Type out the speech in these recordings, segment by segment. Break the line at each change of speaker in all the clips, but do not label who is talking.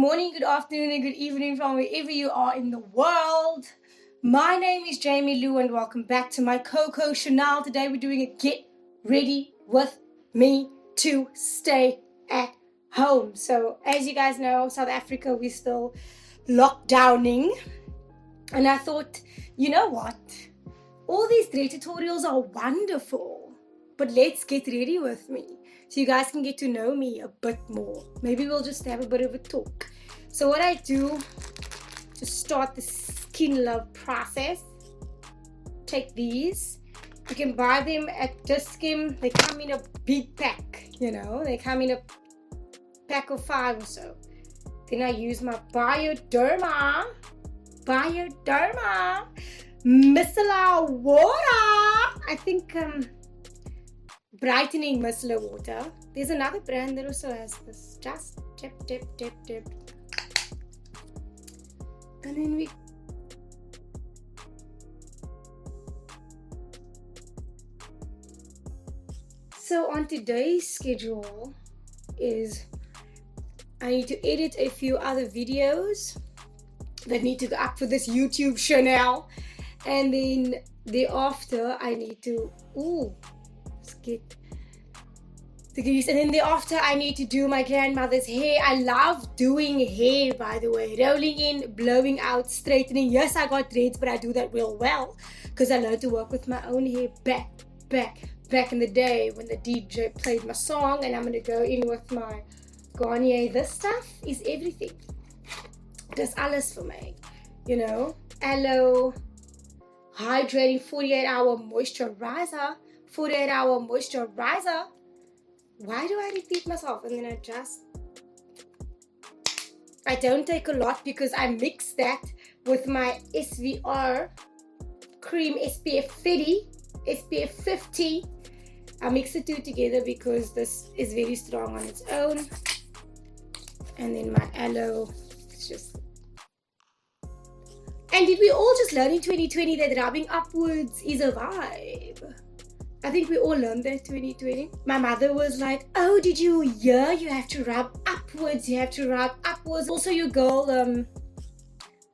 morning, good afternoon, and good evening from wherever you are in the world. My name is Jamie Lou, and welcome back to my Coco Chanel. Today we're doing a get ready with me to stay at home. So as you guys know, South Africa, we're still lockdowning. And I thought, you know what? All these day tutorials are wonderful, but let's get ready with me so you guys can get to know me a bit more. Maybe we'll just have a bit of a talk. So what I do to start the skin love process, take these. You can buy them at Diskim. They come in a big pack, they come in a pack of 5 or so. Then I use my Bioderma micellar water. I think brightening micellar water. There's another brand that also has this. Just dip. And then So on today's schedule is I need to edit a few other videos that need to go up for this YouTube channel, and then thereafter I need to get the grease, and then thereafter I need to do my grandmother's hair. I love doing hair, by the way, rolling in, blowing out, straightening. Yes, I got dreads, but I do that real well because I learned to work with my own hair back in the day when the DJ played my song. And I'm gonna go in with my Garnier. This stuff is everything. Does alles for me, aloe, hydrating 48-hour moisturizer. Why do I repeat myself? And then I don't take a lot because I mix that with my SVR cream SPF 50. I mix the two together because this is very strong on its own. And then my aloe. It's just. And did we all just learn in 2020 that rubbing upwards is a vibe? I think we all learned that 2020. My mother was like, oh, did you hear? You have to rub upwards. Also, your girl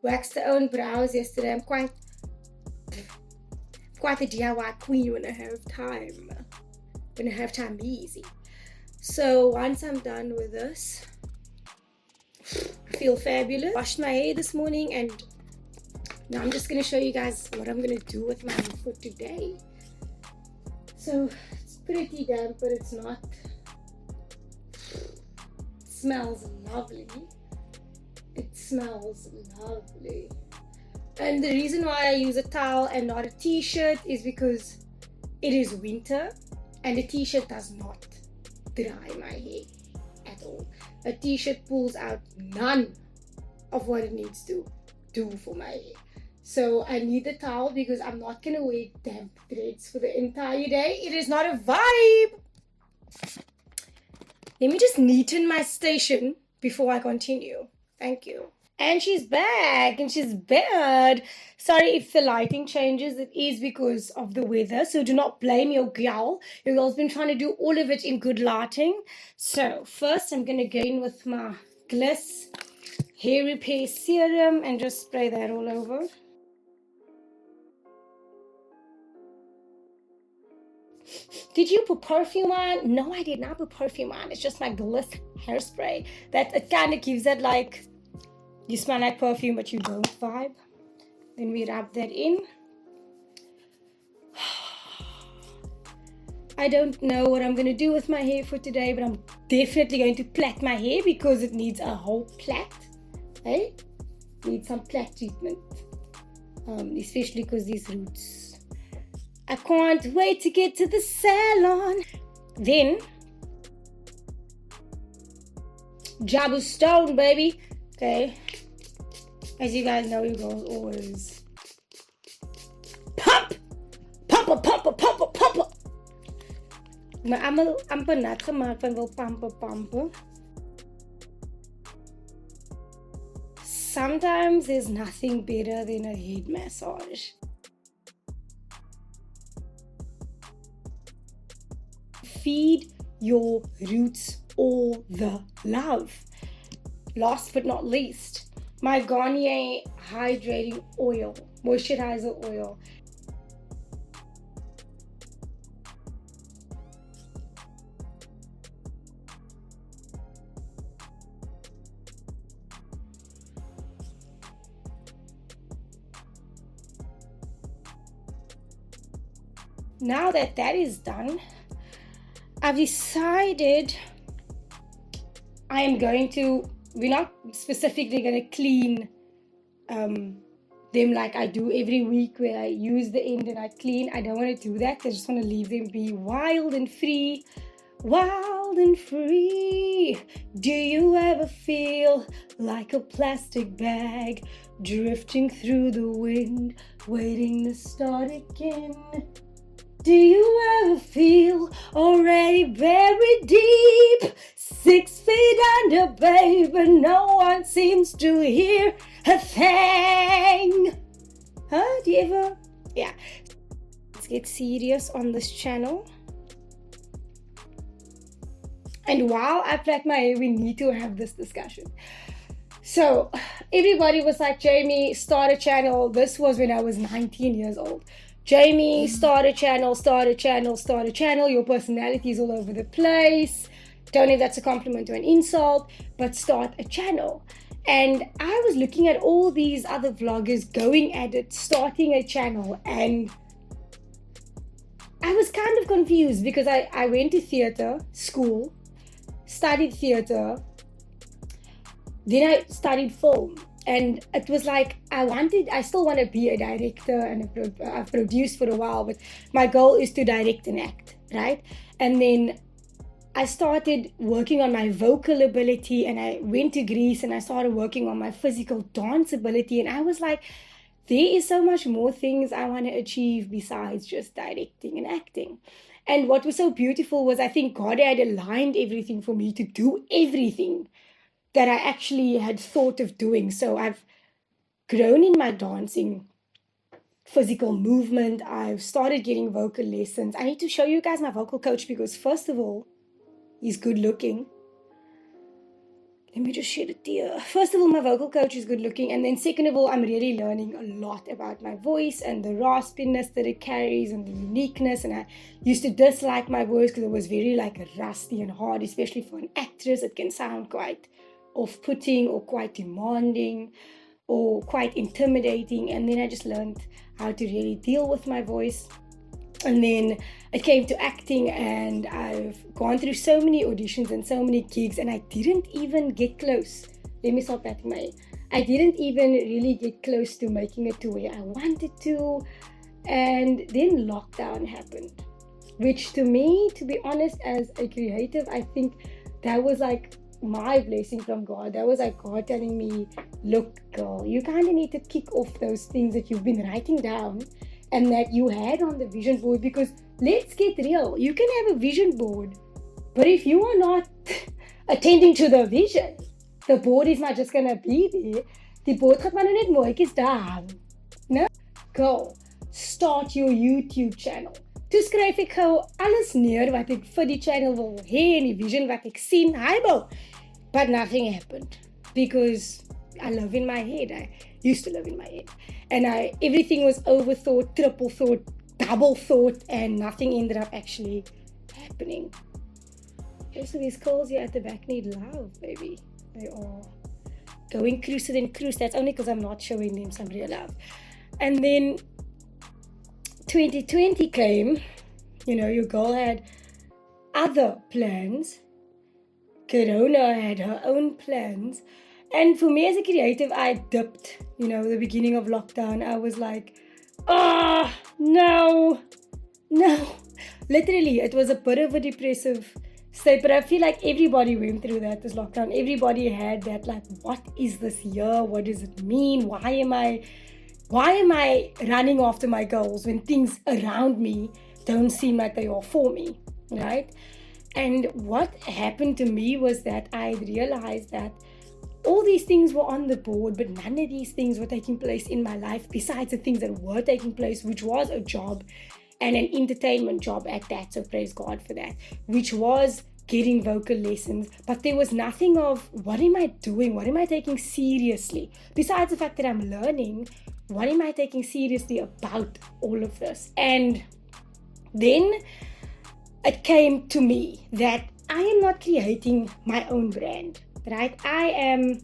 waxed her own brows yesterday. I'm quite the DIY queen when I have time. Be easy. So once I'm done with this, I feel fabulous. Washed my hair this morning, and now I'm just going to show you guys what I'm going to do with my hair for today. So it's pretty damp, but it's not. It smells lovely. And the reason why I use a towel and not a t-shirt is because it is winter and a t-shirt does not dry my hair at all. A t-shirt pulls out none of what it needs to do for my hair. So I need the towel because I'm not going to wear damp threads for the entire day. It is not a vibe. Let me just neaten my station before I continue. Thank you. And she's back, and she's bad. Sorry if the lighting changes. It is because of the weather. So do not blame your girl. Your girl's been trying to do all of it in good lighting. So first I'm going to go in with my Gliss Hair Repair Serum and just spray that all over. Did you put perfume on? No, I did not put perfume on. It's just my Gliss hairspray. That it kind of gives that like, you smell like perfume but you don't vibe. Then we rub that in. I don't know what I'm going to do with my hair for today, but I'm definitely going to plait my hair because it needs a whole plait. Hey? Needs some plait treatment. Especially because these roots. I can't wait to get to the salon. Then, Jabu Stone, baby. Okay. As you guys know, you girls always pump. Maar amper nat gemaakt van wil pampen. Sometimes there's nothing better than a head massage. Feed your roots all the love. last but not least, my Garnier hydrating oil, moisturizer oil. Now that that is done, I've decided I am going to, we're not specifically going to clean them like I do every week where I use the end and I clean. I don't want to do that. I just want to leave them be wild and free. Wild and free. Do you ever feel like a plastic bag drifting through the wind, waiting to start again? Do you ever feel already buried deep, 6 feet under, babe, but no one seems to hear a thing? Huh? Do you ever? Yeah. Let's get serious on this channel. And while I plait my hair, we need to have this discussion. So everybody was like, Jamie, start a channel. This was when I was 19 years old. Jamie, start a channel. Your personality is all over the place. Don't know if that's a compliment or an insult, but start a channel. And I was looking at all these other vloggers going at it, starting a channel, and I was kind of confused because I went to theater school, studied theater, then I studied film. And it was like, I still want to be a director, and I've produced for a while, but my goal is to direct and act, right? And then I started working on my vocal ability, and I went to Greece and I started working on my physical dance ability. And I was like, there is so much more things I want to achieve besides just directing and acting. And what was so beautiful was I think God had aligned everything for me to do everything that I actually had thought of doing. So I've grown in my dancing, physical movement. I've started getting vocal lessons. I need to show you guys my vocal coach because first of all, he's good looking. Let me just shed a tear. First of all, my vocal coach is good looking. And then second of all, I'm really learning a lot about my voice and the raspiness that it carries and the uniqueness. And I used to dislike my voice because it was very like rusty and hard, especially for an actress. It can sound quite off-putting or quite demanding or quite intimidating. And then I just learned how to really deal with my voice. And then it came to acting, and I've gone through so many auditions and so many gigs, and I didn't even get close. Let me stop patting my head. I didn't even really get close to making it to where I wanted to. And then lockdown happened, which to me, to be honest, as a creative, I think that was like my blessing from God. That was like God telling me, look, girl, you kind of need to kick off those things that you've been writing down and that you had on the vision board, because let's get real. You can have a vision board, but if you are not attending to the vision, the board is not just going to be there. Die board gaat maar net mooietjies daar. No? Go. Start your YouTube channel. Toe skryf ek gou alles neer wat ek vir die channel wil hê en die vision wat ek sien. But nothing happened because I live in my head. I used to live in my head. And everything was overthought, triple thought, double thought, and nothing ended up actually happening. Also, these calls here at the back need love, baby. They are going cruiser than cruise. That's only because I'm not showing them some real love. And then 2020 came. You know, your girl had other plans. Corona had her own plans. And for me as a creative, I dipped, the beginning of lockdown. I was like, no. Literally, it was a bit of a depressive state, but I feel like everybody went through that, this lockdown. Everybody had that, like, what is this year? What does it mean? Why am I running after my goals when things around me don't seem like they are for me, right? And what happened to me was that I realized that all these things were on the board, but none of these things were taking place in my life besides the things that were taking place, which was a job and an entertainment job at that. So praise God for that, which was getting vocal lessons, but there was nothing of what am I doing? What am I taking seriously? Besides the fact that I'm learning, what am I taking seriously about all of this? And then it came to me that I am not creating my own brand, right? I am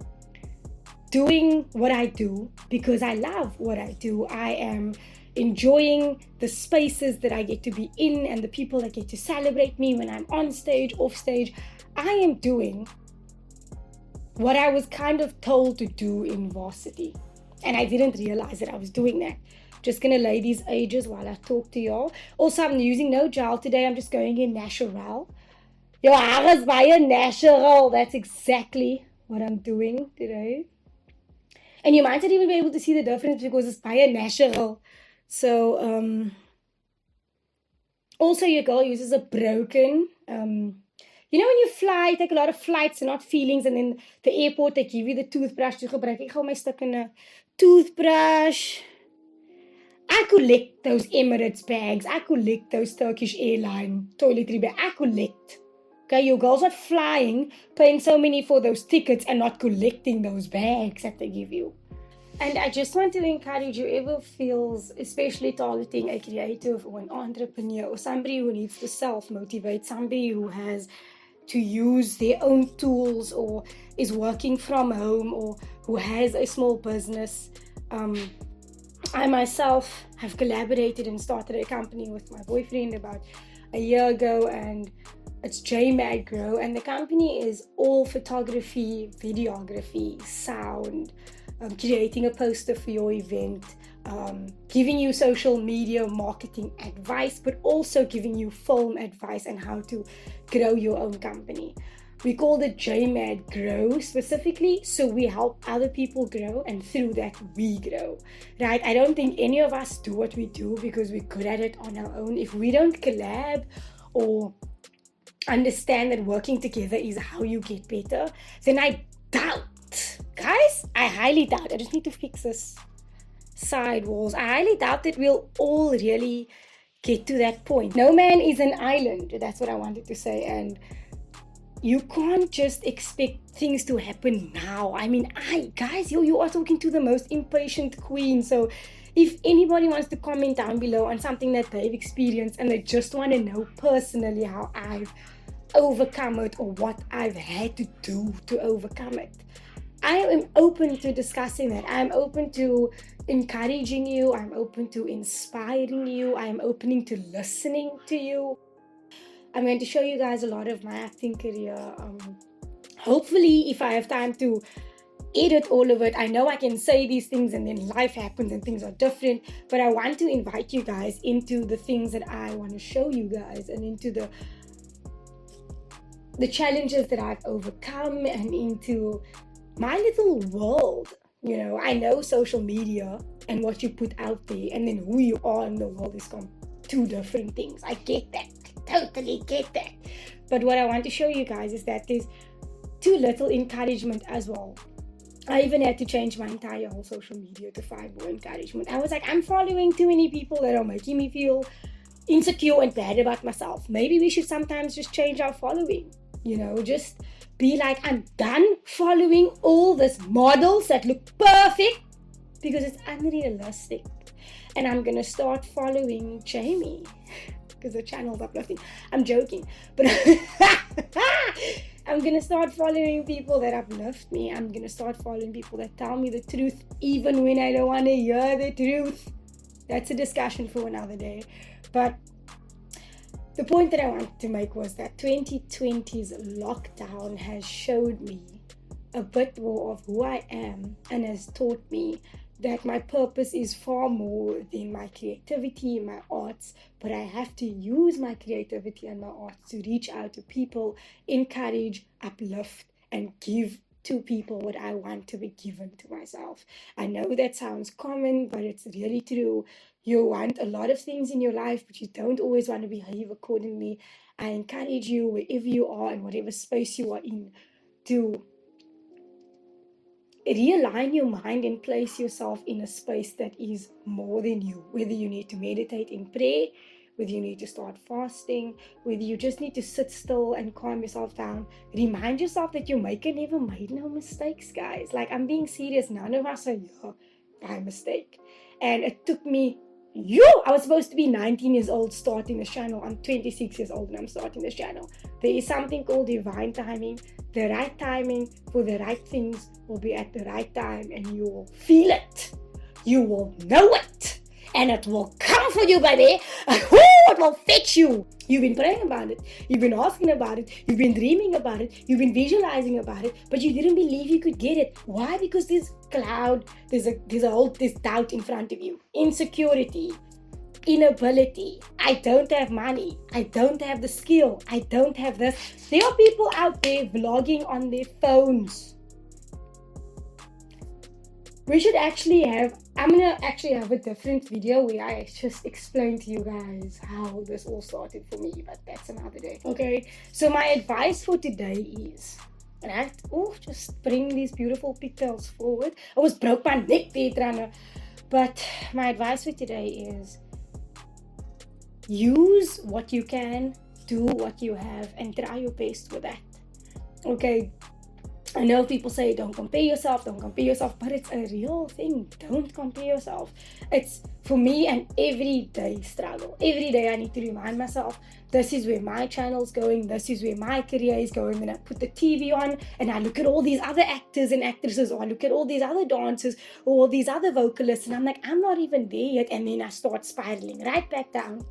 doing what I do because I love what I do. I am enjoying the spaces that I get to be in and the people that get to celebrate me when I'm on stage, off stage. I am doing what I was kind of told to do in varsity. And I didn't realize that I was doing that. Just gonna lay these ages while I talk to y'all. Also, I'm using no gel today. I'm just going in natural. Your hair is baie natural. That's exactly what I'm doing today. And you might not even be able to see the difference because it's baie natural. So, also your girl uses a broken, you know when you fly, take a lot of flights and not feelings, and then the airport, they give you the toothbrush to gebruik. Ek gou my stuk in 'n toothbrush. I collect those Emirates bags. I collect those Turkish airline toiletry bags. I collect. Okay, your girl's not flying, paying so many for those tickets and not collecting those bags that they give you. And I just want to encourage whoever feels, especially targeting a creative or an entrepreneur or somebody who needs to self-motivate, somebody who has to use their own tools or is working from home or who has a small business. I myself have collaborated and started a company with my boyfriend about a year ago, and it's Grwm, and the company is all photography, videography, sound, creating a poster for your event, giving you social media marketing advice, but also giving you film advice and how to grow your own company. We call it JMAD Grow specifically, so we help other people grow, and through that we grow, right? I don't think any of us do what we do because we're good at it on our own. If we don't collab or understand that working together is how you get better, then I doubt, guys, I highly doubt, I just need to fix this side walls, I highly doubt that we'll all really get to that point. No man is an island, that's what I wanted to say, and you can't just expect things to happen now. I mean, guys, you are talking to the most impatient queen. So if anybody wants to comment down below on something that they've experienced and they just want to know personally how I've overcome it or what I've had to do to overcome it, I am open to discussing that. I'm open to encouraging you. I'm open to inspiring you. I'm open to listening to you. I'm going to show you guys a lot of my acting career. Hopefully, if I have time to edit all of it, I know I can say these things and then life happens and things are different, but I want to invite you guys into the things that I want to show you guys and into the challenges that I've overcome and into my little world. You know, I know social media and what you put out there and then who you are in the world is two different things. I get that. Totally get that. But what I want to show you guys is that there's too little encouragement as well. I even had to change my entire whole social media to find more encouragement. I was like, I'm following too many people that are making me feel insecure and bad about myself. Maybe we should sometimes just change our following. You know, just be like, I'm done following all these models that look perfect because it's unrealistic. And I'm gonna start following Jamie because the channel's uplifting. I'm joking, but I'm gonna start following people that uplift me. I'm gonna start following people that tell me the truth even when I don't want to hear the truth. That's a discussion for another day. But the point that I wanted to make was that 2020's lockdown has showed me a bit more of who I am and has taught me that my purpose is far more than my creativity, my arts, but I have to use my creativity and my arts to reach out to people, encourage, uplift, and give to people what I want to be given to myself. I know that sounds common, but it's really true. You want a lot of things in your life, but you don't always want to behave accordingly. I encourage you, wherever you are and whatever space you are in, to realign your mind and place yourself in a space that is more than you. Whether you need to meditate in prayer, whether you need to start fasting, whether you just need to sit still and calm yourself down. Remind yourself that your maker never made no mistakes, guys. Like, I'm being serious. None of us are here by mistake. And it took me, I was supposed to be 19 years old starting this channel. I'm 26 years old and I'm starting this channel. There is something called divine timing. The right timing for the right things will be at the right time, and you will feel it. You will know it. And it will come for you, baby. It will fetch you. You've been praying about it. You've been asking about it. You've been dreaming about it. You've been visualizing about it. But you didn't believe you could get it. Why? Because there's cloud. There's doubt in front of you. Insecurity. Inability. I don't have money. I don't have the skill. I don't have this. There are people out there vlogging on their phones. We should actually I'm going to actually have a different video where I just explain to you guys how this all started for me, but that's another day. Okay, so my advice for today is, right? Oh, just bring these beautiful pigtails forward. I was broke my neck there, Trana. But my advice for today is, use what you can, do what you have, and try your best with that. Okay, I know people say don't compare yourself, but it's a real thing. Don't compare yourself. It's, for me, an everyday struggle. Every day I need to remind myself, this is where my channel's going, this is where my career is going. Then I put the TV on and I look at all these other actors and actresses, or I look at all these other dancers, or all these other vocalists, and I'm like, I'm not even there yet. And then I start spiraling right back down.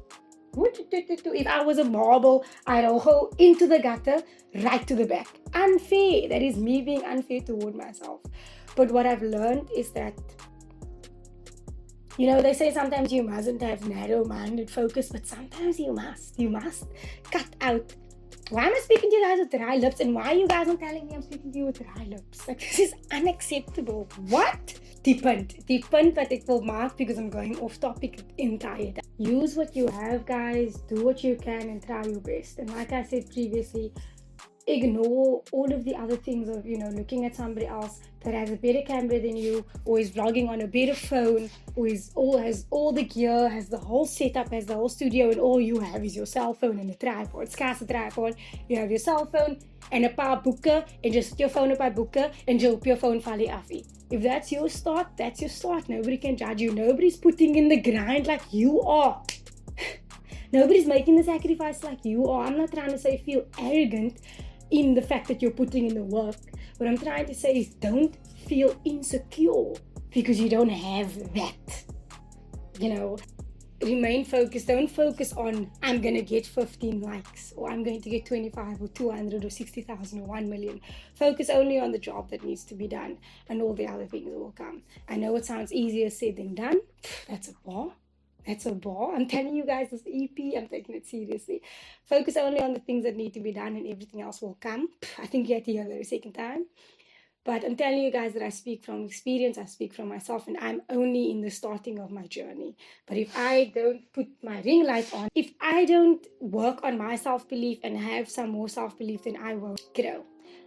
If I was a marble, I'd all go into the gutter, right to the back. Unfair. That is me being unfair toward myself. But what I've learned is that, they say sometimes you mustn't have narrow-minded focus, but sometimes you must. You must cut out. Why am I speaking to you guys with dry lips? And why are you guys not telling me I'm speaking to you with dry lips? Like, this is unacceptable. What? Die punt wat ek wil maak, because I'm going off topic entire time. Use what you have, guys. Do what you can and try your best. And like I said previously, ignore all of the other things of, looking at somebody else that has a better camera than you, or is vlogging on a better phone, or has all the gear, has the whole setup, has the whole studio, and all you have is your cell phone and a tripod. Skaars 'n tripod. You have your cell phone and a paar boeke, and just sit your phone op by boeke, and jy op your phone val jy af. If that's your start, that's your start. Nobody can judge you. Nobody's putting in the grind like you are. Nobody's making the sacrifice like you are. I'm not trying to say feel arrogant in the fact that you're putting in the work. What I'm trying to say is, don't feel insecure because you don't have that. Remain focused. Don't focus on, I'm going to get 15 likes, or I'm going to get 25 or 200 or 60,000 or 1 million. Focus only on the job that needs to be done, and all the other things will come. I know it sounds easier said than done. That's a bar. I'm telling you guys, this EP, I'm taking it seriously. Focus only on the things that need to be done, and everything else will come. I think you had to hear that a second time. But I'm telling you guys that I speak from experience, I speak from myself, and I'm only in the starting of my journey. But if I don't put my ring light on, if I don't work on my self-belief and have some more self-belief, then I won't grow.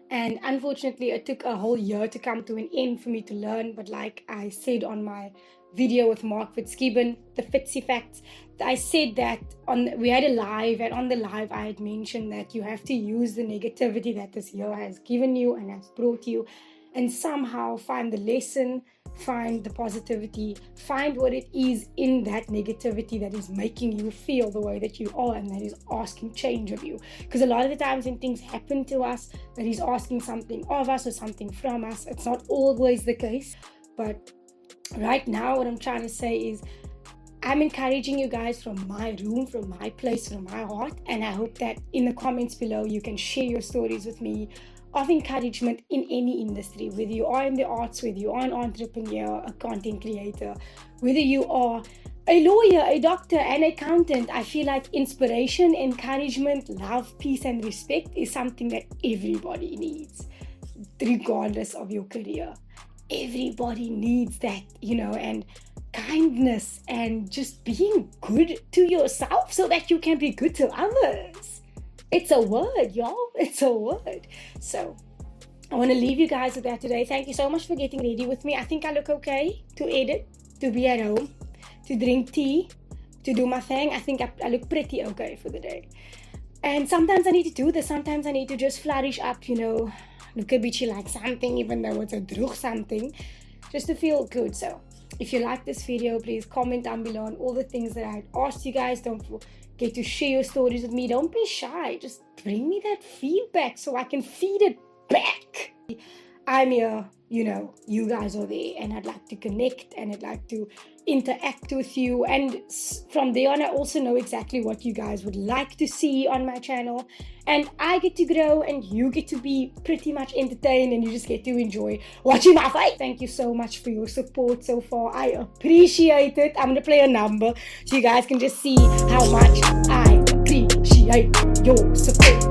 And unfortunately, it took a whole year to come to an end for me to learn. But like I said on my video with Mark Fitzgibbon, the Fitzy Facts, I said that we had a live, and on the live I had mentioned that you have to use the negativity that this year has given you and has brought you, and somehow find the lesson, find the positivity, find what it is in that negativity that is making you feel the way that you are, and that is asking change of you. Because a lot of the times when things happen to us, that is asking something of us or something from us. It's not always the case, but right now what I'm trying to say is, I'm encouraging you guys from my room, from my place, from my heart, and I hope that in the comments below you can share your stories with me of encouragement in any industry, whether you are in the arts, whether you are an entrepreneur, a content creator, whether you are a lawyer, a doctor, an accountant. I feel like inspiration, encouragement, love, peace, and respect is something that everybody needs, regardless of your career. Everybody needs that, and kindness, and just being good to yourself so that you can be good to others. It's a word, y'all. It's a word. So I want to leave you guys with that today. Thank you so much for getting ready with me. I think I look okay to edit, to be at home, to drink tea, to do my thing. I think I look pretty okay for the day. And sometimes I need to do this. Sometimes I need to just flourish up, look a bit like something, even though it's a droog something, just to feel good. So if you like this video, please comment down below on all the things that I asked you guys. Don't forget to share your stories with me. Don't be shy. Just bring me that feedback so I can feed it back. I'm here, you guys are there, and I'd like to connect and I'd like to interact with you. And from there on, I also know exactly what you guys would like to see on my channel. And I get to grow and you get to be pretty much entertained, and you just get to enjoy watching my face. Thank you so much for your support so far. I appreciate it. I'm going to play a number so you guys can just see how much I appreciate your support.